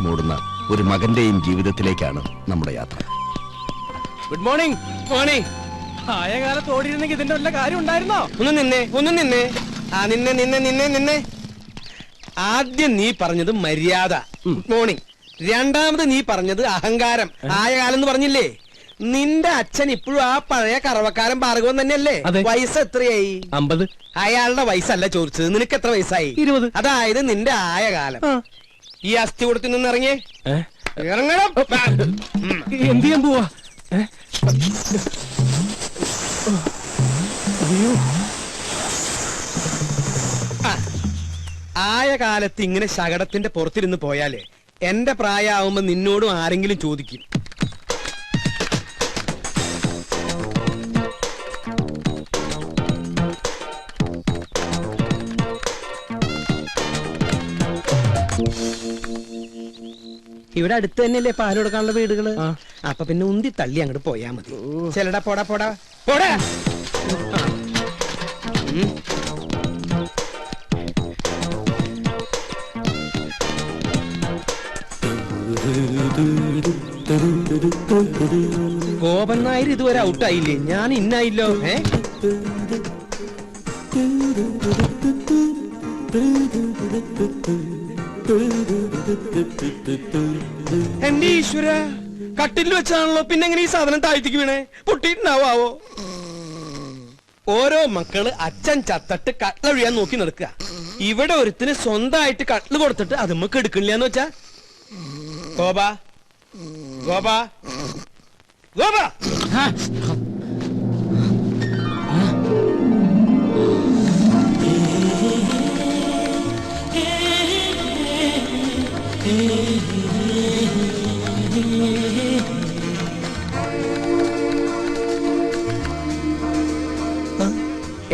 ആവേശമോടുന്ന ഒരു മകന്റെയും ജീവിതത്തിലേക്കാണ് നമ്മുടെ യാത്ര. Good morning. മോർണിംഗ്. ആയ കാലത്ത് ഓടിയിരുന്നെങ്കിൽ ഇതിന്റെ വല്ല കാര്യം ഉണ്ടായിരുന്നോ? ഒന്ന് നിന്നെ. നിന്നെ. ആദ്യം നീ പറഞ്ഞത് മര്യാദ, ഗുഡ് മോർണിംഗ്. രണ്ടാമത് നീ പറഞ്ഞത് അഹങ്കാരം, ആയ കാലം എന്ന് പറഞ്ഞില്ലേ? നിന്റെ അച്ഛൻ ഇപ്പോഴും ആ പഴയ കറവക്കാരൻ ഭാർഗവൻ തന്നെയല്ലേ? വയസ്സ് എത്രയായി? 50. അയാളുടെ വയസ്സല്ല ചോദിച്ചത്, നിനക്ക് എത്ര വയസ്സായി? 20. അതായത് നിന്റെ ആയ കാലം. ഈ അസ്ഥി കൊടുത്തു നിന്ന് ഇറങ്ങിയേ. ഇറങ്ങണം. എന്ത് ചെയ്യാൻ പോവാ? ആയ കാലത്ത് ഇങ്ങനെ ശകടത്തിന്റെ പുറത്തിരുന്ന് പോയാലേ എന്റെ പ്രായമാവുമ്പോ നിന്നോടും ആരെങ്കിലും ചോദിക്കും. ഇവിടെ അടുത്ത് തന്നെയല്ലേ പാല് കൊടുക്കാനുള്ള വീടുകള്? അപ്പൊ പിന്നെ ഉന്തി തള്ളി അങ്ങോട്ട് പോയാ മതി. ചെലടാ പോടാ പോടാ പോടാ. ഗോപൻ നായർ ഇതുവരെ ഔട്ടായില്ലേ? ഞാൻ ഇന്നായില്ലോ. എന്റെ ഈശ്വര, കട്ടിൽ വെച്ചാണല്ലോ. പിന്നെ എങ്ങനെ ഈ സാധനം താഴ്ത്തിക്ക് വീണേ? പൊട്ടിയിട്ടുണ്ടാവോ? ഓരോ മക്കള് അച്ഛൻ ചത്തട്ട് കട്ടിലൊഴിയാൻ നോക്കി നടക്കുക. ഇവിടെ ഒരുത്തിന് സ്വന്തമായിട്ട് കട്ടില് കൊടുത്തിട്ട് അത് നമുക്ക് എടുക്കണില്ലാന്ന് വെച്ചാ. ഗോപാ ഗോപാ ഗോപാ,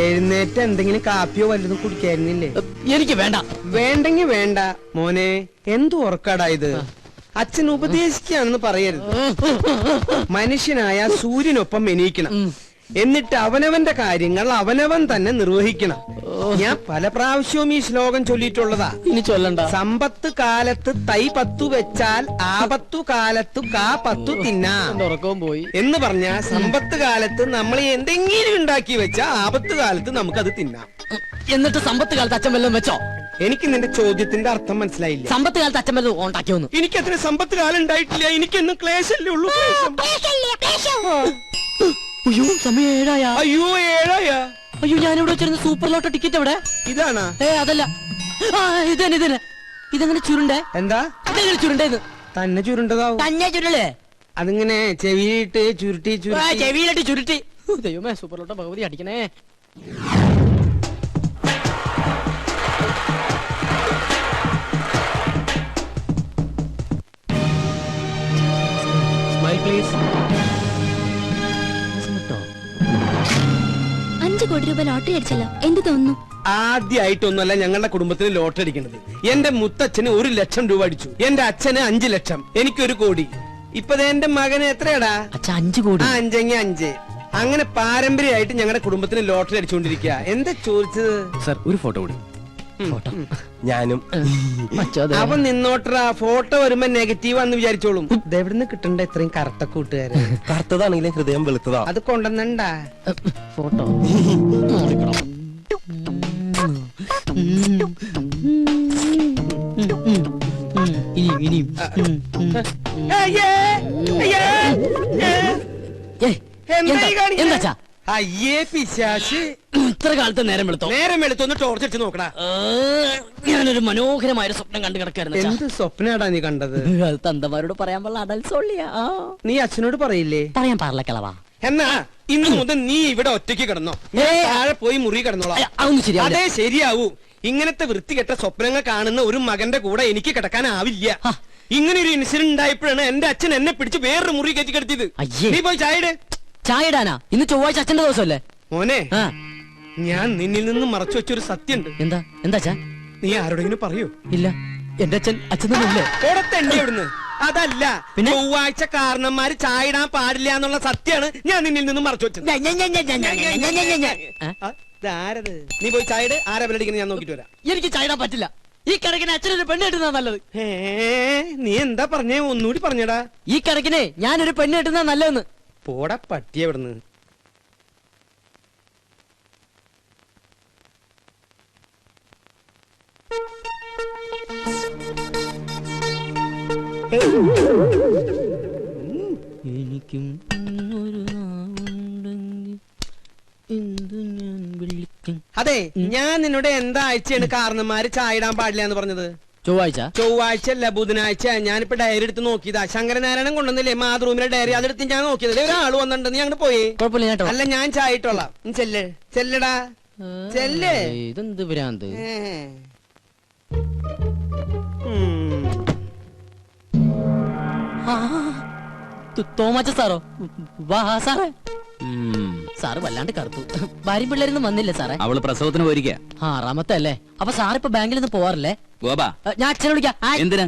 എഴുന്നേറ്റ് എന്തെങ്കിലും കാപ്പിയോ വല്ലതും കുടിക്കായിരുന്നില്ലേ? എനിക്ക് വേണ്ട. വേണ്ടെങ്കി വേണ്ട മോനെ. എന്തു ഉറക്കാടാ ഇത്? അച്ഛൻ ഉപദേശിക്കാണെന്ന് പറയരുത്. മനുഷ്യനായ സൂര്യനൊപ്പം എണീക്കണം. എന്നിട്ട് അവനവന്റെ കാര്യങ്ങൾ അവനവൻ തന്നെ നിർവഹിക്കണം. ഞാൻ പല പ്രാവശ്യവും ഈ ശ്ലോകം ചൊല്ലിയിട്ടുള്ളതാ. ഇനി ചൊല്ലണ്ട. സമ്പത്ത് കാലത്ത് തൈ 10 വെച്ചാൽ ആപത്തു കാലത്തു കാ 10 തിന്നാം ഉറക്കവും പോയി എന്ന് പറഞ്ഞ സമ്പത്ത് കാലത്ത് നമ്മൾ എന്തെങ്കിലും ഉണ്ടാക്കി വെച്ചാൽ ആപത്ത് കാലത്ത് നമുക്കത് തിന്നാം. എന്നിട്ട് സമ്പത്ത് കാലത്ത് അച്ഛൻ വല്ലതും വെച്ചോ? എനിക്ക് നിന്റെ ചോദ്യത്തിന്റെ അർത്ഥം മനസ്സിലായില്ല. സമ്പത്ത് കാലത്ത് അച്ഛൻ വല്ലതും ഉണ്ടാക്കിയോന്ന്? എനിക്ക് അത്ര സമ്പത്ത് കാലം ഉണ്ടായിട്ടില്ല. എനിക്കൊന്നും ക്ലേശല്ലേ ഉള്ളൂ. അയ്യോ, സമയം 7 ആയ. അയ്യോ 7 ആയ. അയ്യോ, ഞാനിവിടെ വെച്ചിരുന്ന സൂപ്പർ ലോട്ടോ ടിക്കറ്റ് എവിടെ? ഇതാണാ? അതല്ല, ഇതന്നെ. ഇതെങ്ങനെ ചുരുണ്ടേ? എന്താ ഇതെങ്ങനെ ചുരുണ്ടേന്ന്? തന്നെ ചുരുണ്ടതാവും. തന്നെ ചുരുളേ? അതിങ്ങനെ ചെവിയിട്ട് ചുരുട്ടി ചെവിയിലിട്ട് ചുരുട്ടി. ദൈവമേ, സൂപ്പർ ലോട്ടോ ഭഗവതി അടിക്കണേ. Smile please. 5 കോടി രൂപ ലോട്ടറി അടിച്ചല്ലോ, എന്ത് തോന്നുന്നു? ആദ്യമായിട്ടൊന്നുമല്ല ഞങ്ങളുടെ കുടുംബത്തിന് ലോട്ടറി അടിക്കുന്നത്. എന്റെ മുത്തച്ഛന് 1 ലക്ഷം രൂപ അടിച്ചു. എന്റെ അച്ഛന് 5 ലക്ഷം, എനിക്ക് 1 കോടി. ഇപ്പൊ എന്റെ മകന് എത്രയാടാ? 5 കോടി. 5 അങ്ങനെ പാരമ്പര്യമായിട്ട് ഞങ്ങളുടെ കുടുംബത്തിന് ലോട്ടറി അടിച്ചുകൊണ്ടിരിക്കുക. എന്താ ചോദിച്ചത്? സർ, ഒരു ഫോട്ടോ കൂടി. ഫോട്ടോ ഞാനും. അപ്പൊ നിന്നോട്ടറാ. ഫോട്ടോ വരുമ്പോ നെഗറ്റീവാന്ന് വിചാരിച്ചോളും. ഇതെവിടുന്ന് കിട്ടണ്ട ഇത്രയും കറുത്ത കൂട്ടുകാര്? കറുത്തതാണെങ്കിലും ഹൃദയം വെളുത്തതാ. അത് കൊണ്ടുവന്നണ്ടാ ഫോട്ടോ. എന്താ? അയ്യേ പിശാശ്, ഇത്ര കാലത്ത് നേരം വെളുത്തൊന്ന് ടോർച്ച് അടിച്ച് നോക്കടാ. ഞാനൊരു മനോഹരമായ സ്വപ്നം കണ്ടു കിടക്കായിരുന്നു. എന്ത് സ്വപ്നാടാ നീ കണ്ടത്? അത് തന്തമാരോട് പറയാൻ പാടില്ല, അടൽസോളിയാ. നീ അച്ഛനോട് പറയില്ലേ? പറയാൻ പാടില്ല കിളവാ. എന്നാ ഇന്ന് മുതൽ നീ ഇവിടെ ഒറ്റയ്ക്ക് കിടന്നോ? താഴെ പോയി മുറി കിടന്നോളാം. അതൊന്നും ശരിയാ. അതേ ശരിയാവൂ. ഇങ്ങനത്തെ വൃത്തികെട്ട സ്വപ്നങ്ങൾ കാണുന്ന ഒരു മകന്റെ കൂടെ എനിക്ക് കിടക്കാനാവില്ല. ഇങ്ങനെ ഒരു ഇൻസിഡന്റ് ഉണ്ടായപ്പോഴാണ് എന്റെ അച്ഛൻ എന്നെ പിടിച്ച് വേറൊരു മുറി കയറ്റി കിടത്തിയത്. നീ പോയി ചായ ഇടാനാ? ഇന്ന് ചൊവ്വാഴ്ച അച്ഛന്റെ ദിവസമല്ലേ? മോനെ, ഞാൻ നിന്നിൽ നിന്ന് മറച്ചു വെച്ചൊരു സത്യമുണ്ട്. എന്താ? നീ ആരോടെങ്കിലും പറയൂ? ഇല്ല, എന്റെ അച്ഛൻ എവിടുന്ന്? അതല്ല, പിന്നെ ചൊവ്വാഴ്ച കാരണന്മാര് ചായ ഇടാൻ പാടില്ല എന്നുള്ള സത്യമാണ് ഞാൻ നിന്നിൽ നിന്ന് മറച്ചു വെച്ചത്. നീ പോയി ചായ ഇട്. ആരാ ബലടിക്കുന്നത് ഞാൻ നോക്കിട്ട് വരാം. എനിക്ക് ചായ ഇടാൻ പറ്റില്ല. ഈ കണക്കിന് അച്ഛനൊരു പെണ്ണ് കിട്ടുന്നതാ നല്ലത്. നീ എന്താ പറഞ്ഞേ? ഒന്നുകൂടി പറഞ്ഞടാ. ഈ കണക്കിനെ ഞാനൊരു പെണ്ണ് കിട്ടുന്നതാ നല്ലതെന്ന്. പോടാ പട്ടി എവിടുന്ന്. എനിക്കും ഒരു നാവുണ്ടെങ്കിൽ എന്തു ഞാൻ വിളിക്കും. അതെ, ഞാൻ നിന്നോട് എന്താ ആഴ്ചയാണ് കാരണന്മാര് ചായ ഇടാൻ പാടില്ല എന്ന് പറഞ്ഞത്? ചൊവ്വാഴ്ച. ചൊവ്വാഴ്ച അല്ല, ബുധനാഴ്ച. ഞാനിപ്പോ ഡയറി എടുത്ത് നോക്കിയതാ. ശങ്കരനാരായണൻ കൊണ്ടുവന്നില്ലേ മാതൃഭൂമിയുടെ ഡയറി? അതെടുത്ത് ഞാൻ നോക്കിയതല്ലേ. ഒരാൾ വന്നിട്ടുണ്ട്, നീ അങ്ങോട്ട് പോയി. കുഴപ്പമില്ല കേട്ടോ. അല്ല, ഞാൻ ചായ ഇട്ടോളാം. നീ ചെല്ല്, ചെല്ലടാ, ചെല്ല്. ഇതെന്ത് ഭ്രാന്ത്. തോമാച്ച സാറോ? വാ സാറേ. സാറ് വല്ലാണ്ട് കറുത്തു. ഭാര്യയും പിള്ളേരൊന്നും വന്നില്ല സാറേ. അവള് പ്രസവത്തിന് പോയിരിക്കുക. 6ാമത്തെ അല്ലേ? അപ്പൊ സാറിപ്പോ ബാങ്കിൽ നിന്ന് പോവാറില്ലേ? ഗോപ, ഞാൻ അച്ഛനെ വിളിക്കാം. എന്തിന്?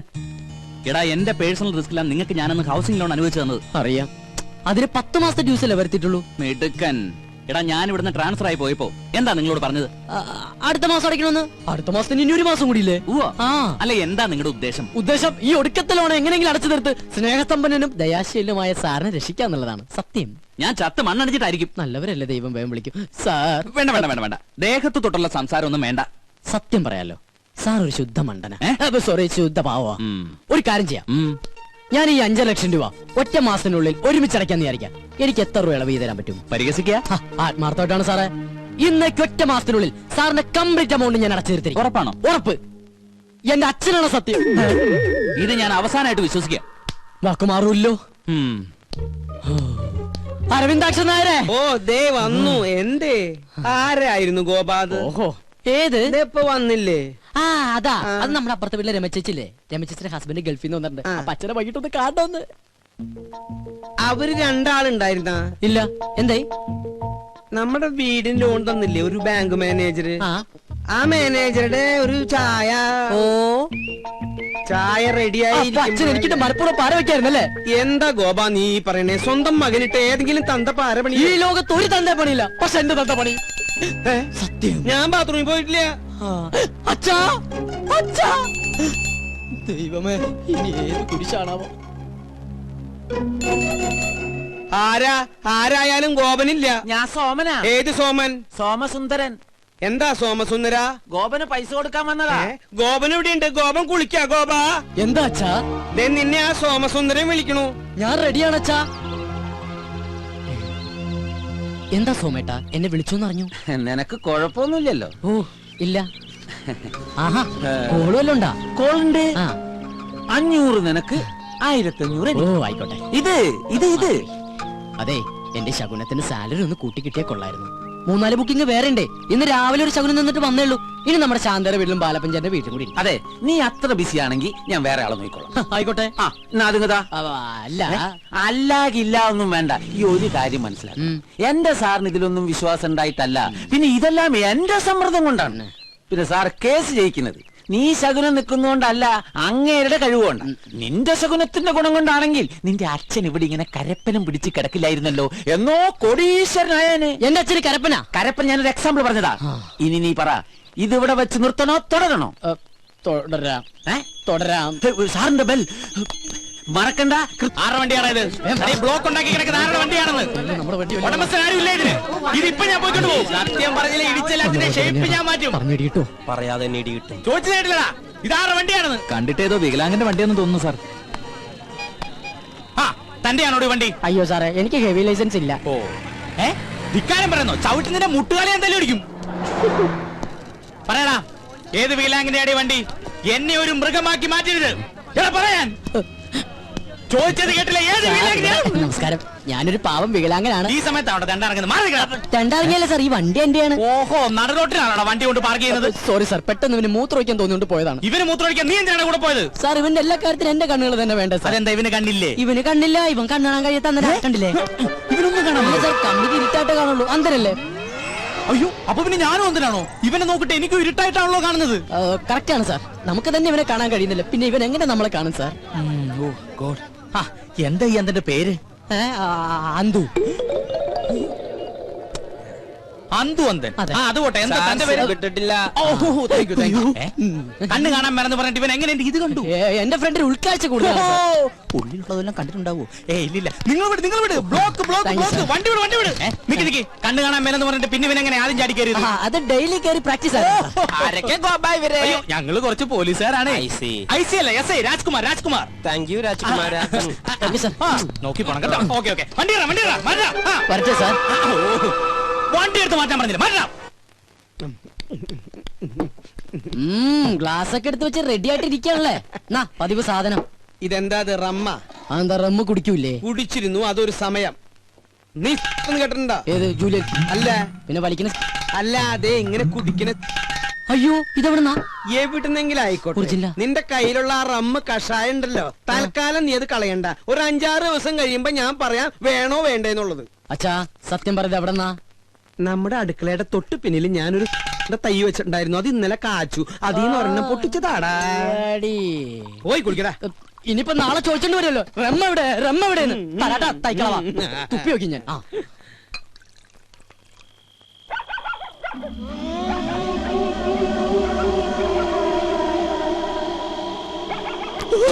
എടാ, എന്റെ പേഴ്സണൽ റിസ്കിലാണ് നിങ്ങൾക്ക് ഞാനന്ന് ഹൗസിംഗ് ലോൺ അനുവദിച്ചു തന്നത്. അറിയാം. അതിന് 10 മാസത്തെ ഡ്യൂസ് അല്ലേ വരുത്തിയിട്ടുള്ളൂ? മിടുക്കൻ. എടാ, ഞാൻ ഇവിടുന്ന് ട്രാൻസ്ഫർ ആയി പോയപ്പോ എന്താ നിങ്ങളോട് പറഞ്ഞത്? അടുത്ത മാസം അടയ്ക്കണമെന്ന്. അടുത്ത മാസത്തിന് ഇനി 1 മാസം കൂടിയില്ലേ? അല്ല, എന്താ നിങ്ങളുടെ ഉദ്ദേശം? ഉദ്ദേശം ഈ ഒടുക്കത്തെ ലോൺ എങ്ങനെയെങ്കിലും അടച്ചു തീർത്ത് സ്നേഹസമ്പന്നനും ദയാശീലനുമായ സാറിനെ രക്ഷിക്കാന്നുള്ളതാണ്. സത്യം. ഞാൻ ചത്ത് മണ്ണടിച്ചിട്ടായിരിക്കും. നല്ലവരല്ലേ, ദൈവം വേഗം വിളിക്കും. സാർ വേണ്ട വേണ്ട വേണ്ട വേണ്ട, ദേഹത്ത് തൊട്ടുള്ള സംസാരം ഒന്നും വേണ്ട. സത്യം പറയാലോ, സാർ ഒരു ശുദ്ധ മണ്ടന. സോറി, ശുദ്ധ പാവ. ഒരു കാര്യം ചെയ്യാം. ഞാൻ ഈ 5 ലക്ഷം രൂപ ഒറ്റ മാസത്തിനുള്ളിൽ ഒരുമിച്ച് അടയ്ക്കാന്ന് വിചാരിക്കാം. എനിക്ക് എത്ര രൂപ ഇളവ് തരാൻ പറ്റും? പരിഹസിക്കുക? ആത്മാർത്ഥമായിട്ടാണ് സാറേ. ഇന്നേക്ക് ഒറ്റ മാസത്തിനുള്ളിൽ സാറിന്റെ കംപ്ലീറ്റ് എമൗണ്ട് ഞാൻ അടച്ചു തീർത്തിരിക്കും. ഉറപ്പാണോ? ഉറപ്പ്. എന്റെ അച്ഛനാണ് സത്യം. ഇത് ഞാൻ അവസാനമായിട്ട് വിശ്വസിക്കുക. വാക്ക് മാറൂല്ലോ. അരവിന്ദാക്ഷൻ നായരെ. ഓ, ദേ വന്നു. എന്തേ? ആരായിരുന്നു ഗോപാത്? ഓഹോ, ഏത്? ഇപ്പൊ വന്നില്ലേ? അതാ, അത് നമ്മുടെ അപ്പുറത്തെ വീട്ടിലെ രമച്ചേച്ചില്ലേ? രമച്ചേച്ചിന്റെ ഹസ്ബൻഡ് ഗൾഫിൽ നിന്ന് വന്നിട്ടുണ്ട്. അപ്പൊ അച്ഛനെ വൈകിട്ടൊന്ന് കാണണമെന്ന്. അവര് 2 ആളുണ്ടായിരുന്ന? ഇല്ല. എന്തായി? നമ്മുടെ വീടിന്റെ ലോൺ തന്നില്ലേ ഒരു ബാങ്ക് മാനേജർ? ആ മാനേജറുടെ ഒരു ചായ. ഓ, ചായ റെഡിയായി. അച്ഛൻ എനിക്കിട്ട് മലപ്പുറം പാര വെക്കായിരുന്നല്ലേ? എന്താ ഗോപാ നീ പറയണേ? സ്വന്തം മകനിട്ട് ഏതെങ്കിലും തന്ത പാര പണി? ഈ ലോകത്ത് ഒരു തന്ത പണിയില്ല, പക്ഷെ എന്റെ തന്ത പണി. സത്യം. ഞാൻ ബാത്റൂമിൽ പോയിട്ടില്ല. അച്ഛാ, അച്ഛാ, ദൈവമേ, ഇനി ഏത് കുരിശാണാവോ? ആരായാലും ഗോപനില്ല. ഞാൻ സോമനാ. ഏത് സോമൻ? സോമസുന്ദരൻ. എന്താ സോമസുന്ദര? ഗോപന് പൈസ കൊടുക്കാൻ വന്നതാ. ഗോപൻ ഇവിടെ ഉണ്ട്. ഗോപൻ കുളിക്കാ. ഗോപ, എന്താ അച്ഛാ? നിന്നെ ആ സോമസുന്ദരൻ വിളിക്കണു. ഞാൻ റെഡിയാണ് അച്ഛാ. എന്താ സോമേട്ടാ, എന്നെ വിളിച്ചോന്ന് അറിഞ്ഞു? നിനക്ക് കുഴപ്പമൊന്നുമില്ലല്ലോ? ഓ, ഇല്ല. ആഹാ, കോള് വല്ലതും ഉണ്ടാ? കോളുണ്ട്. 500 നിനക്ക്, 1500. ഓ, ആയിക്കോട്ടെ. ഇത് അതെ, എന്റെ ശകുനത്തിന് സാലറി ഒന്ന് കൂട്ടി കിട്ടിയാ കൊള്ളായിരുന്നു. 3-4 ബുക്കിംഗ് വേറെ ഉണ്ട്. ഇന്ന് രാവിലെ ഒരു ശകുനം നിന്നിട്ട് വന്നേ ഉള്ളൂ. ഇനി നമ്മുടെ ശാന്തര വീട്ടിലും ബാലപ്പഞ്ചാന്റെ വീട്ടിലും കൂടി. അതെ, നീ അത്ര ബിസി ആണെങ്കിൽ ഞാൻ വേറെ ആളെ നോക്കിക്കോളാം. ആയിക്കോട്ടെ. അല്ല, അല്ലാകില്ല ഒന്നും വേണ്ട. ഈ ഒരു കാര്യം മനസ്സിലാക്കും, എന്റെ സാറിന് ഇതിലൊന്നും വിശ്വാസം ഉണ്ടായിട്ടല്ല, പിന്നെ ഇതെല്ലാം എന്റെ സമ്മർദ്ദം കൊണ്ടാണ്. പിന്നെ സാർ കേസ് ജയിക്കുന്നത് നീ ശകുനം നിൽക്കുന്നോണ്ടല്ല, അങ്ങേരുടെ കഴിവുകൊണ്ട. നിന്റെ ശകുനത്തിന്റെ ഗുണം കൊണ്ടാണെങ്കിൽ നിന്റെ അച്ഛൻ ഇവിടെ ഇങ്ങനെ കരപ്പനം പിടിച്ച് കിടക്കില്ലായിരുന്നല്ലോ, എന്നോ കോടീശ്വരനായനെ. എന്റെ അച്ഛന് കരപ്പനാ? കരപ്പൻ ഞാനൊരു എക്സാമ്പിൾ പറഞ്ഞതാ. ഇനി നീ പറ, ഇതിവിടെ വെച്ച് നിർത്തണോ തുടരണോ? തുടരാം. തുടരാം. സാറിന്റെ ബെൽ മറക്കണ്ട. ആരുടെ വണ്ടിയാണത്? ബ്ലോക്ക് ഉണ്ടാക്കി കിടക്കുന്ന ആരുടെ വണ്ടിയാണെന്ന്? ഉടമസ്ഥൻ ആരും ഇല്ല ഇതിന്. ഇതിപ്പോ ഞാൻ പോയിക്കൊണ്ട് പോകും. സത്യം പറഞ്ഞില്ല, ഇടിച്ചെല്ലാത്തിന്റെ ഷേപ്പ് ഞാൻ മാറ്റും. പറഞ്ഞിട്ടോ? പറയാതെ തന്നെ ഇടി കിട്ടും. ചോദിച്ചതായിട്ടില്ലടാ, ഇതാരുടെ വണ്ടിയാണെന്ന്. കണ്ടിട്ട് ഏതോ വികലാംഗന്റെ വണ്ടിയാണെന്ന് തോന്നുന്നു സാർ. തന്റെയാണോ വണ്ടി? അയ്യോ സാറേ, എനിക്ക് ഹെവി ലൈസൻസ് ഇല്ല. ഓ, ധിക്കാരം പറയുന്നോ? ചവിട്ടുന്നതിന്റെ മുട്ടുകാലി ഞാൻ തല്ലിയൊടിക്കും. പറയടാ, ഏത് വികലാംഗന്റെ ആടി വണ്ടി? എന്നെ ഒരു മൃഗമാക്കി മാറ്റരുത്. പറയാൻ ചോദിച്ചത് കേട്ടില്ല. ഏത് വികലാംഗനാ? നമസ്കാരം, ഞാനൊരു പാവം വികലാംഗനാണ്. ഈ സമയത്ത് അവിടെ രണ്ടിറങ്ങുന്നത്. രണ്ടിറങ്ങിയല്ലേ സാർ, ഈ വണ്ടി എന്റെയാണ്. ഓഹോ, നടുറോട്ടിലാണോ വണ്ടി കൊണ്ട് പാർക്ക് ചെയ്യുന്നത്? സോറി സാർ, പെട്ടെന്ന് ഇവന് മൂത്രമൊഴിക്കാൻ തോന്നിയോണ്ട് പോയതാണ്. ഇവന് മൂത്രമൊഴിക്കാൻ നീ എന്തിനാണ് കൂടെ പോയത്? സാർ, ഇവന്റെ എല്ലാ കാര്യത്തിലും എന്റെ കണ്ണുകൾ തന്നെ വേണ്ട സാർ. അതെന്താ ഇവന് കണ്ടില്ലേ? ഇവന് കണ്ണില്ല, ഇവൻ കണ്ണാൻ കഴിയാത്ത അന്നേരം കണ്ടില്ലേ? ഇവനൊന്നും കാണാൻ സാർ, കണ്ണിക്ക് ഇരുട്ടായിട്ട് കാണുള്ളൂ. അന്തരല്ലേ? അയ്യോ, അപ്പൊ പിന്നെ ഞാനും എന്തിനാണോ? ഇവനെ നോക്കിട്ട് എനിക്ക് ഇരുട്ടായിട്ടാണല്ലോ കാണുന്നത്. കറക്റ്റ് ആണ് സാർ, നമുക്ക് തന്നെ ഇവനെ കാണാൻ കഴിയുന്നില്ല, പിന്നെ ഇവൻ എങ്ങനെ നമ്മളെ കാണും സാർ? എന്താ ഈ അന്തന്റെ പേര്? അന്തു. അന്തു അന്തൻ അതെ. അത് പോട്ടെ എന്താ തന്റെ പേര് കിട്ടിട്ടില്ല. കണ്ണ് കാണാൻ മേലെന്ന് പറഞ്ഞിട്ട് ഇവൻ എങ്ങനെയുണ്ട് ഇത് കണ്ടു എന്റെ ഫ്രണ്ടിന് ഉൾക്കാഴ്ച കൂടുതലാണ് സാർ. ഉള്ളിലുള്ളതെല്ലാം കണ്ടിട്ടുണ്ടാവോ ഇല്ലില്ല നിങ്ങൾ വിട് ബ്ലോക്ക് Thank you, sir. വണ്ടി വിട് നിക്ക് കണ്ണ് കാണാൻ മേലെന്ന് പറഞ്ഞിട്ട് പിന്നെ ഇവൻ എങ്ങനെ ആദ്യം ചാടി കയറിയത് ആ, അത് ഡെയിലി കയറി പ്രാക്ടീസ് ആണ് ആരൊക്കെ ഗോപാ ഇവരെ? അയ്യോ ഞങ്ങള് കുറച്ച് പോലീസുകാരാണ് I see. ഐ അല്ല S I Rajkumar thank you രാജകുമാര. ഓക്കെ സാർ നോക്കി പോണം കേട്ടോ ഓക്കെ വണ്ടി വരട്ടെ സാർ വണ്ടി എടുത്ത് മാറ്റാൻ പറഞ്ഞില്ല മാറ്റാം ഗ്ലാസ് ഒക്കെ എടുത്ത് വെച്ച് റെഡി ആയിട്ട് ഇരിക്കാണല്ലേ എന്നാ പതിവ് സാധനം ഇതെന്താ ഇത് റമ്മ? അതെന്താ റമ്മ് കുടിക്കൂലേ കുടിച്ചിരുന്നു അതൊരു സമയം. നീ കേട്ടിട്ടുണ്ടോ? ഏത് ജൂലിയൻ അല്ല പിന്നെ വലിക്കുന്ന അല്ല അതെ ഇങ്ങനെ കുടിക്കണ അയ്യോ ഇതെവിടുന്നാ എവിടുന്നെങ്കിലും ആയിക്കോട്ടെ. കുടിച്ചില്ല. നിന്റെ കയ്യിലുള്ള ആ റമ്മ് കഷായം ഉണ്ടല്ലോ, തൽക്കാലം നീ അത് കളയണ്ട. ഒരു 5-6 ദിവസം കഴിയുമ്പോ ഞാൻ പറയാം വേണോ വേണ്ടേന്നുള്ളത്. അച്ഛാ സത്യം പറയുന്നത് എവിടെന്നാ നമ്മുടെ അടുക്കളയുടെ തൊട്ട് പിന്നിൽ ഞാനൊരു തൈ വെച്ചിട്ടുണ്ടായിരുന്നു. അത് ഇന്നലെ കാച്ചു. അതീന്ന് ഒരെണ്ണം പൊട്ടിച്ചതാടാ. പോയി കുടിക്കടാ. ഇനിയിപ്പോ നാളെ ചോദിച്ചോണ്ട് വരുമല്ലോ റമ്മ എവിടെ തൈക്കളവാ തുപ്പി നോക്കി ഞാൻ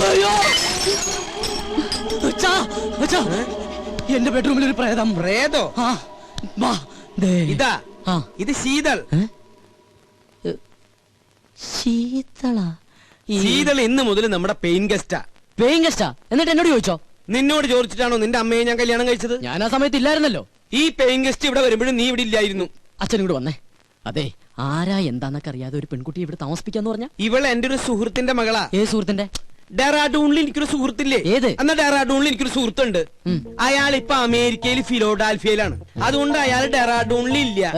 അയ്യോ! അച്ഛാ, അച്ഛാ, എന്റെ ബെഡ്റൂമിൽ ഒരു പ്രേതം പ്രേതോ? ആ, വാ, ദേ. ഇതാ ആ. ഇത് ശീതൾ. ശീതള ശീതൾ ഇന്ന് മുതൽ നമ്മുടെ പെയിൻ ഗസ്റ്റാ. പേയിങ് ഗസ്റ്റാ എന്നിട്ട് എന്നോട് ചോദിച്ചോ നിന്നോട് ചോദിച്ചിട്ടാണോ നിന്റെ അമ്മയെ ഞാൻ കല്യാണം കഴിച്ചത്? ഞാൻ ആ സമയത്ത് ഇല്ലായിരുന്നല്ലോ. ഈ പെയിൻ ഗസ്റ്റ് ഇവിടെ വരുമ്പോഴും നീ ഇവിടെ ഇല്ലായിരുന്നു. അച്ഛൻ ഇങ്ങോട്ട് വന്നേ. അതെ ആരാ എന്താന്നൊക്കെ അറിയാതെ ഒരു പെൺകുട്ടി ഇവിടെ താമസിപ്പിക്കാന്ന് പറഞ്ഞ ഇവൾ എന്റെ ഒരു സുഹൃത്തിന്റെ മകളാ. ഏത് സുഹൃത്തിന്റെ? ഡെറാഡൂണിൽ എനിക്കൊരു സുഹൃത്തില്ലേ? ഏത്? എന്നാ ഡെറാഡൂണിൽ എനിക്കൊരു സുഹൃത്തുണ്ട്. അയാൾ ഇപ്പൊ അമേരിക്കയിൽ ഫിലോഡാൽഫിയയിലാണ്. അതുകൊണ്ട് അയാൾ ഡെറാഡൂണിൽ ഇല്ല.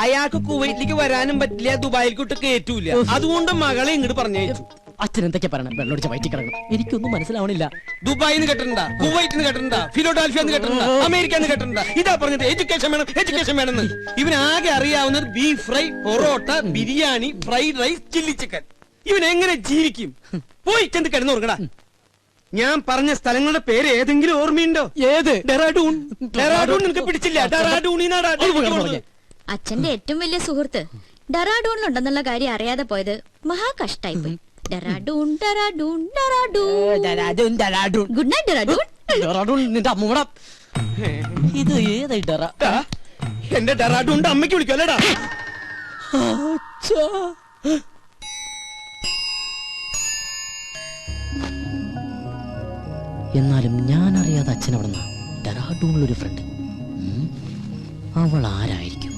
അയാൾക്ക് കുവൈറ്റിലേക്ക് വരാനും പറ്റില്ല, ദുബായിലേക്ക് കയറ്റൂല. അതുകൊണ്ട് മകളെ ഇങ്ങോട്ട് പറഞ്ഞയച്ചു. അച്ഛൻ എന്തൊക്കെ പറയണം? വെള്ളമൊടിച്ച വയറ്റി കിടക്കണം. എനിക്കൊന്നും മനസ്സിലാവണില്ല. ദുബായിന്ന് കേട്ടിട്ടുണ്ടാ, കുവൈറ്റിന്ന് കേട്ടിട്ടുണ്ടാ, ഫിലോഡാൽഫിയെന്ന് കേട്ടിട്ടുണ്ടാ, അമേരിക്കന്ന് കേട്ടിട്ടുണ്ടാ. ഇതാ പറഞ്ഞത് എഡ്യൂക്കേഷൻ വേണമെന്ന്. ഇവനാകെ അറിയാവുന്നത് beef fry, parotta, biryani, fried rice, chilli chicken. ഇവൻ എങ്ങനെ ജീവിക്കും? പോയി ചെന്ന് കിടന്നുറങ്ങടാ. ഞാൻ പറഞ്ഞ സ്ഥലങ്ങളുടെ പേര് ഏതെങ്കിലും ഓർമ്മയുണ്ടോ? ഏത്? ഡെറാഡൂൺ. ഡെറാഡൂൺ നിനക്ക് പിടിച്ചില്ല? ഡെറാഡൂണിനാടാ. അച്ഛന്റെ ഏറ്റവും വലിയ സുഹൃത്ത് ഡെറാഡൂണിലുണ്ടെന്നുള്ള കാര്യം അറിയാതെ പോയത് മഹാ കഷ്ടായി പോയി. ഡെറാഡൂൺ ഡെറാഡൂൺ ഡെറാഡൂൺ. Good night Dehradun. നിന്റെ അമ്മൂടെ ഇത് ഏതായി ഡെറ? എന്റെ ഡെറാഡൂണിന്റെ അമ്മയ്ക്ക് വിളിക്കും അല്ലേടാ. എന്നാലും ഞാൻ അറിയാതെ അച്ഛൻ അവിടെ ഡെറാഡൂണിലൊരു ഫ്രണ്ട്. അവൾ ആരായിരിക്കും?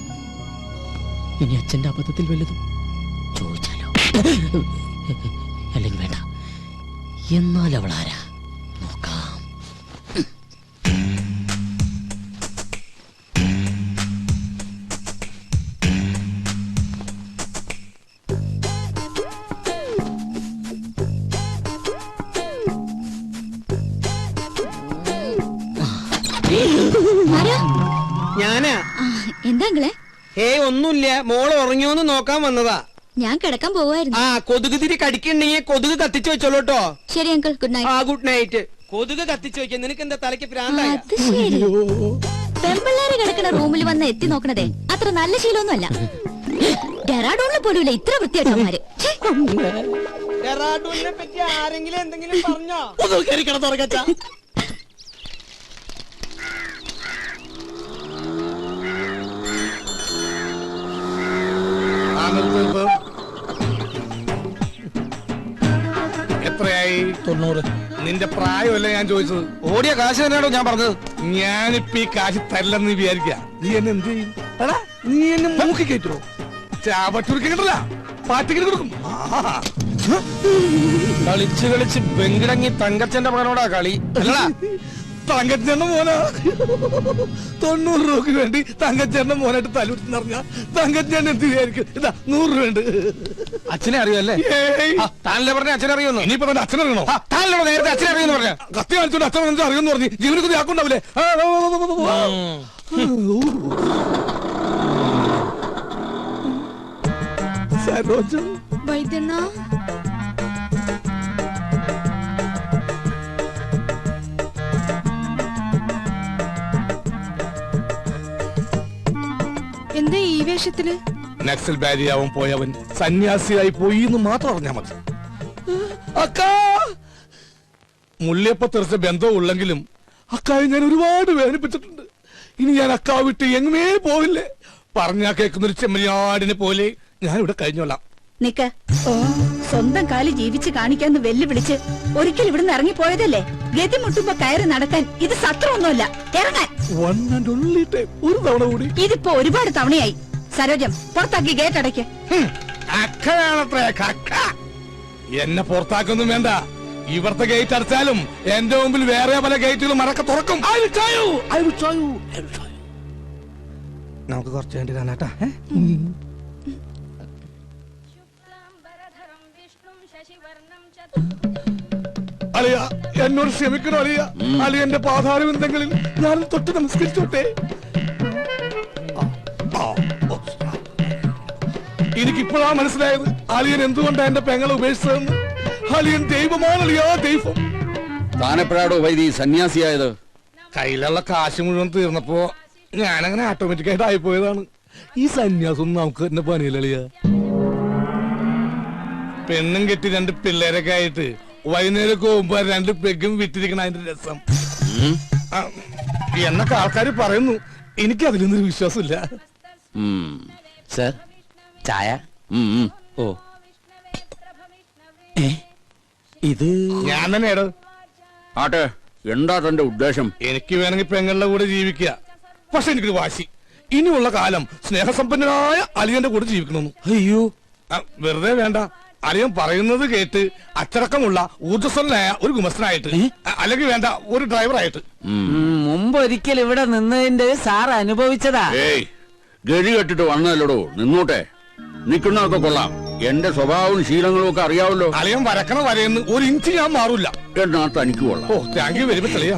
ഇനി അച്ഛന്റെ അബദ്ധത്തിൽ വല്ലതും ചോദിച്ചാലോ? അല്ലെങ്കിൽ വേണ്ട. എന്നാൽ അവൾ ആരാ നോക്കാം. ഞാനാ. എന്താ അങ്കിളെ? ഒന്നുമില്ല, മോള് ഉറങ്ങിയോന്ന് നോക്കാൻ വന്നതാ. ഞാൻ കിടക്കാൻ പോവായിരുന്നു. ആ കൊതുക് തിരി കടിക്കണ്ടെങ്കിൽ കൊതുക് കത്തിച്ചു വെച്ചോളൂ കേട്ടോ. ശരി അങ്കിൾ, ഗുഡ് നൈറ്റ്. ആ ഗുഡ് നൈറ്റ്. കൊതുക് കത്തിച്ചു വെക്കാൻ നിനക്ക് എന്താ തലയ്ക്ക് പ്രാന്തായ? അത് ശരി. പെൺപിള്ളേര് കിടക്കുന്ന റൂമിൽ വന്ന് എത്തി നോക്കണതേ അത്ര നല്ല ശീലമൊന്നുമല്ല. ഡെറാഡൂണിൽ പോലുമില്ല ഇത്ര വൃത്തിയായിട്ടമാര്. ഡെറാഡൂണിനെ പറ്റി ആരെങ്കിലും എന്തെങ്കിലും പറഞ്ഞോ? എത്രയായി? 90. നിന്റെ പ്രായമല്ല ഞാൻ ചോദിച്ചത്. ഓടിയ കാശ് തന്നെയാണോ ഞാൻ പറഞ്ഞത്? ഞാനിപ്പ ഈ കാശ് തരില്ലെന്ന് വിചാരിക്ക. നീ എന്നെ എന്ത് ചെയ്യും? എടാ നീ എന്നെ മൂക്കി കയറ്റോ? ചാപട്ടുരുക്കില്ല പാറ്റിക്കിട്ട് കൊടുക്കും. കളിച്ച് കളിച്ച് ബെങ്കിടങ്ങി തങ്കച്ചന്റെ മകനോടാ കളി. അല്ലടാ തങ്കച്ചേട്ടന്റെ മോനാ. 90 രൂപക്ക് വേണ്ടി തങ്കച്ചേട്ടന്റെ മോനായിട്ട് തലൂട്ടി പറഞ്ഞ തങ്കച്ചേട്ടൻ എന്ത് വിചാരിക്കും? ഇതാ 100 രൂപ ഉണ്ട്. അച്ഛനെ അറിയുമല്ലേ? താനല്ലേ പറഞ്ഞ അച്ഛനെ അറിയുന്നു. ഇനിയിപ്പോ തന്നെ അച്ഛനറിയണോ? താനല്ലോ നേരത്തെ അച്ഛനെ അറിയുന്നു പറഞ്ഞ. കത്തി കാണിച്ചോണ്ട് അച്ഛൻ അറിയുമെന്ന് പറഞ്ഞു. ജീവനക്ക് ആക്കുണ്ടാവില്ലേ? സരോജ വൈദ്യണ്ണ എന്താ ഈ ഈ വേഷത്തില്? നക്സൽ ബാരിയാവൻ പോയവൻ സന്യാസിയായി പോയി എന്ന് മാത്രം അറിഞ്ഞാ മതി. അക്കാ മുള്ളിയപ്പ തെറിച്ച ബന്ധം ഉള്ളെങ്കിലും അക്കായെ ഞാൻ ഒരുപാട് വേദനിപ്പിച്ചിട്ടുണ്ട്. ഇനി ഞാൻ അക്കാ വിട്ട് എങ്ങുമേ പോവില്ലേ. പറഞ്ഞാ കേൾക്കുന്നൊരു ചെമ്മരിയാടിനെ പോലെ ഞാൻ ഇവിടെ കഴിഞ്ഞോളാം. നിക്ക, സ്വന്തം കാലി ജീവിച്ച് കാണിക്കാന്ന് വെല്ലുവിളിച്ച് ഒരിക്കൽ ഇവിടുന്ന് ഇറങ്ങിപ്പോയതല്ലേ? ഗതി മുട്ടുമ്പോ കയറി നടക്കാൻ ഇത് സത്രമൊന്നുമല്ല. ഇറങ്ങാൻ ഒരു തവണ കൂടി. ഇതിപ്പോ ഒരുപാട് തവണയായി. സരോജം, പുറത്താക്കി ഗേറ്റ് അടയ്ക്ക്. അക്കയാണത്രേ കക്ക. എന്നെ പുറത്താക്കൊന്നും വേണ്ട. ഇവിടുത്തെ ഗേറ്റ് അടച്ചാലും എന്റെ മുമ്പിൽ വേറെ പല ഗേറ്റുകളും മറക്ക തുറക്കും. നമുക്ക് കുറച്ച് വേണ്ടി കാണാട്ടാ. അലിയ എന്നോട് ക്ഷമിക്കണോ അലിയ? അലിയന്റെ പാതാരവിന്ദങ്ങളിൽ ഞാൻ തൊട്ട് നമസ്കരിച്ചോട്ടെ. എനിക്കിപ്പോഴാ മനസ്സിലായത് അലിയൻ എന്തുകൊണ്ടാ എന്റെ പെങ്ങളെ ഉപേക്ഷിച്ചതെന്ന്. അലിയൻ ദൈവമാണലിയാ ദൈവം. താനെപ്പോഴാടോ വൈദി സന്യാസിയായത്? കയ്യിലുള്ള കാശ് മുഴുവൻ തീർന്നപ്പോ ഞാനങ്ങനെ ഓട്ടോമാറ്റിക്കായിട്ട് ആയിപ്പോയതാണ്. ഈ സന്യാസം നമുക്ക് തന്നെ പണിയില്ലളിയ. പെണ്ണും കെട്ടി 2 പിള്ളേരൊക്കെ ആയിട്ട് വൈകുന്നേരം പോകുമ്പോ 2 പെഗും വിറ്റിരിക്കണ അതിന്റെ രസം എന്നൊക്കെ ആൾക്കാർ പറയുന്നു. എനിക്ക് അതിലൊന്നും വിശ്വാസമില്ല. സർ, ചായ. ഓ, ഇത് ഞാൻ തന്നെയാണ്. ആട്ടെ, എന്താ തന്റെ ഉദ്ദേശം? എനിക്ക് വേണമെങ്കിൽ പെങ്ങളുടെ കൂടെ ജീവിക്കുക. പക്ഷെ എനിക്കൊരു വാശി, ഇനിയുള്ള കാലം സ്നേഹസമ്പന്നനായ അലിയന്റെ കൂടെ ജീവിക്കണമെന്ന്. അയ്യോ, വെറുതെ വേണ്ട. അലിയൻ പറയുന്നത് കേട്ട് അച്ചടക്കമുള്ള ഊർജ്ജസ്വലനായ ഒരു ഗുമസ്തനായിട്ട്, അല്ലെങ്കിൽ വേണ്ട ഒരു ഡ്രൈവറായിട്ട്. മുമ്പ് ഒരിക്കൽ ഇവിടെ നിന്നതിന്റെ സാർ അനുഭവിച്ചതാ. ഏയ്, ഗതി കെട്ടിട്ട് വന്നതല്ലടോ, നിന്നോട്ടെ. നിക്കുന്നതൊക്കെ കൊള്ളാം. എന്റെ സ്വഭാവവും ശീലങ്ങളും ഒക്കെ അറിയാവല്ലോ. അലിയൻ വരക്കണ വരയെന്ന് 1 ഇഞ്ച് ഞാൻ മാറൂല. എന്നാ തനിക്ക് കൊള്ളാം. ഓ, താങ്ക് യു വെരി മച്ച് അലിയ.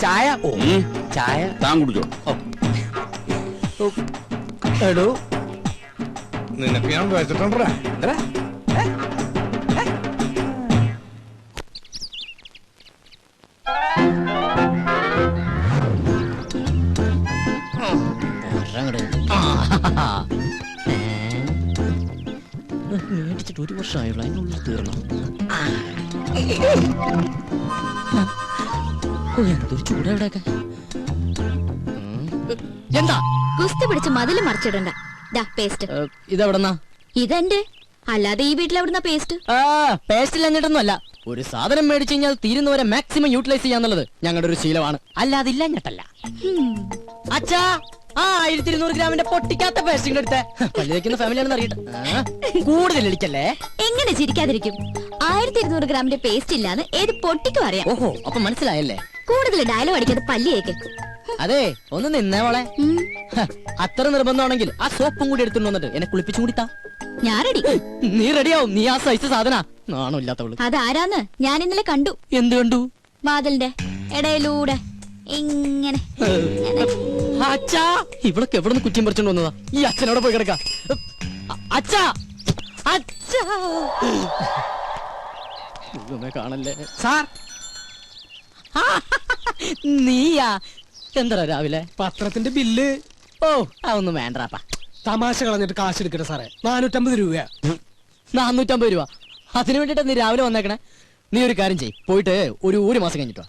ചായ. ഓ, ചായ താൻ കുടിച്ചോ. എടോ, നിനക്ക് ഞാൻ വെച്ചിട്ടുണ്ടേ. മേടിച്ചിട്ട് 1 വർഷമായുള്ള അതിനുള്ളിൽ തീർന്നു. എന്തൊരു ചൂടാ ഇവിടെയൊക്കെ. എന്താ കുസ്തി പിടിച്ച് മതില് മറിച്ചിടണ്ട. പേസ്റ്റ് ഇതെവിടെന്നാ? ഇതെന്റെ, അല്ലാതെ ഈ വീട്ടിൽ എവിടുന്ന പേസ്റ്റ്? പേസ്റ്റിൽ അഞ്ഞിട്ടൊന്നും അല്ല. ഒരു സാധനം മേടിച്ചു കഴിഞ്ഞാൽ തീരുന്നവരെ മാക്സിമം യൂട്ടിലൈസ് ചെയ്യാന്നുള്ളത് ഞങ്ങളുടെ ഒരു ശീലമാണ്. അല്ലാതെ ഇല്ലഞ്ഞിട്ടല്ല. അച്ഛാ, 1200 ഗ്രാമിന്റെ പൊട്ടിക്കാത്ത പേസ്റ്റിംഗ് എടുത്തേ. പല്ലിക്കുന്ന ഫാമിലിയാണെന്ന് അറിയട്ടെ. കൂടുതൽ ഇടിക്കല്ലേ. എങ്ങനെ ചിരിക്കാതിരിക്കും? 1200 ഗ്രാമിന്റെ പേസ്റ്റ് ഇല്ലാന്ന് ഏത് പൊട്ടിക്കും അറിയാം. ഓഹോ, അപ്പൊ മനസ്സിലായല്ലേ. കൂടുതൽ ഡയലോഗ് അടിക്കാതെ പല്ലിയേക്ക്. അതെ, ഒന്ന് നിന്നേ മോളെ. അത്ര നിർബന്ധമാണെങ്കിൽ ആ സോപ്പും കൂടി എടുത്തിട്ട് വന്നിട്ട് എന്നെ കുളിപ്പിച്ചും കൂടിത്താ. ഞാൻ റെഡി. നീ റെഡിയാവും. നീ ആ സൈസ് സാധന. നാണോ ഇല്ലാത്തവള്. അതാരാന്ന് ഞാൻ ഇന്നലെ കണ്ടു. എന്ത് കണ്ടു? വാതിലിന്റെ ഇടയിലൂടെ ഇങ്ങനെ. അച്ഛാ, ഇവളൊക്കെ എവിടെ നിന്ന് കുറ്റിയും പറിച്ചോണ്ട് വന്നതാ? ഈ അച്ഛനോടെ പോയി കിടക്ക. അച്ഛാ, അച്ഛാ, കാണല്ലേ സാർ. നീയാ? എന്താ രാവിലെ പത്രത്തിന്റെ ബില്ല്? ഓ, അതൊന്നും വേണ്ടപ്പാ. തമാശ കളഞ്ഞിട്ട് കാശ് എടുക്കട്ടെ സാറേ. 450 രൂപയാ. 450 രൂപ? അതിനു വേണ്ടിട്ടാ നീ രാവിലെ വന്നേക്കണേ. നീ ഒരു കാര്യം ചെയ്യ്, പോയിട്ട് ഒരു മാസം കഴിഞ്ഞിട്ടോ.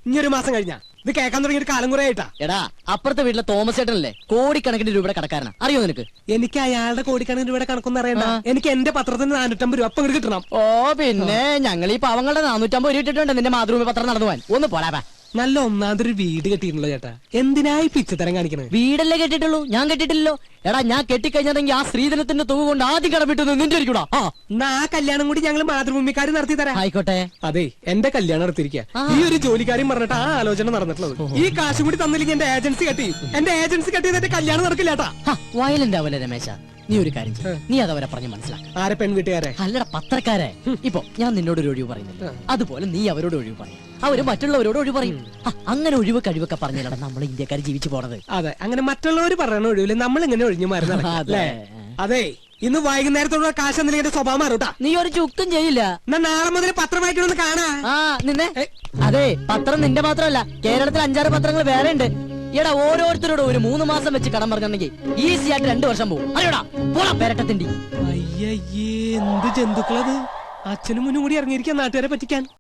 ഇനി 1 മാസം കഴിഞ്ഞാ? ഇത് കേൾക്കാൻ തുടങ്ങിയിട്ട് കാലം കുറെ ആയിട്ടാ. എടാ, അപ്പുറത്തെ വീട്ടിലെ തോമസ് ചേട്ടനല്ലേ കോടിക്കണക്കിന് രൂപയുടെ കടക്കാരനാ. അറിയോ നിനക്ക്? എനിക്ക് അയാളുടെ കോടിക്കണക്കിന് രൂപയുടെ കണക്കൊന്നും അറിയണ്ട. എനിക്ക് എന്റെ പത്രത്തിന് 450 രൂപ അപ്പം കിട്ടണം. ഓ, പിന്നെ ഞങ്ങൾ ഈ പാവങ്ങളുടെ 450 രൂപ ഇട്ടിട്ടുണ്ട് നിന്റെ മാതൃഭൂമി പത്രം നടന്നു പോവാൻ. ഒന്ന് പോലാ. നല്ല ഒന്നാമതൊരു വീട് കെട്ടിയിട്ടുള്ള ചേട്ടാ. എന്തിനായി പിച്ചത്തരം കാണിക്കണേ? വീടല്ലേ കെട്ടിട്ടുള്ളൂ, ഞാൻ കെട്ടിട്ടില്ലല്ലോ. എടാ, ഞാൻ കെട്ടിക്കഴിഞ്ഞതെങ്കിൽ ആ സ്ത്രീധനത്തിന്റെ തുക കൊണ്ട് ആദ്യം കടമിട്ടത് നിന്റെ ഇരിക്കൂടാ. എന്നാ ആ കല്യാണം കൂടി ഞങ്ങൾ മാതൃഭൂമിക്കാർ നടത്തി തരാം. ആയിക്കോട്ടെ. അതെ, എന്റെ കല്യാണം നടത്തിയിരിക്കുക. ഈ ഒരു ജോലിക്കാരും പറഞ്ഞിട്ട് ആ ആലോചന നടന്നിട്ടുള്ളത്. ഈ കാശും കൂടി തന്നില്ലെങ്കിൽ എന്റെ ഏജൻസി കെട്ടി. എന്റെ ഏജൻസി കെട്ടിയതിന്റെ കല്യാണം നടക്കില്ലാട്ടാ. വയലന്റ് ആവല്ലേ രമേശ. നീ ഒരു കാര്യം ചെയ്യ്, നീ അതവരെ പറഞ്ഞ് മനസ്സിലാക്കാം. ആരെ? പെൺവീട്ടുകാരെ? അല്ലട, പത്രക്കാരെ. ഇപ്പൊ ഞാൻ നിന്നോട് ഒരു ഒഴിവ് പറയുന്നില്ല, അതുപോലെ നീ അവരോട് ഒഴിവ് പറയും. അവര് മറ്റുള്ളവരോട് ഒഴിവ് പറയും. അങ്ങനെ ഒഴിവ് കഴിവൊക്കെ പറഞ്ഞാലാണ് നമ്മൾ ഇന്ത്യക്കാർ ജീവിച്ചു പോണത്. അതെ, അങ്ങനെ മറ്റുള്ളവർ പറയുന്ന ഒഴിവില് നമ്മൾ ഇങ്ങനെ ഒഴിഞ്ഞു മാറുന്ന. അതെ, ഇന്ന് വൈകുന്നേരത്തോടുള്ള കാശ് എന്തെങ്കിലും സ്വഭാവം മാറൂട്ടാ. നീ ഒരു ചുക്കും ചെയ്യില്ല. നാളെ മുതൽ പത്രം വായിക്കണമെന്ന് കാണാ. നിന്നെ. അതെ, പത്രം നിന്റെ മാത്രമല്ല, കേരളത്തിൽ 5-6 പത്രങ്ങൾ വേറെ ഉണ്ട്. എടാ ഓരോരുത്തരോടും ഒരു 3 മാസം വെച്ച് കടം പറഞ്ഞിട്ടുണ്ടെങ്കിൽ ഈസി ആയിട്ട് 2 വർഷം പോകും. അറിയോടാ പോടാ പെരട്ടത്തിന്റെ. അയ്യയ്യേ എന്ത് ജന്തുക്കളത്. അച്ഛനും മുന്നും കൂടി ഇറങ്ങിയിരിക്കാൻ നാട്ടുകാരെ പറ്റിക്കാൻ.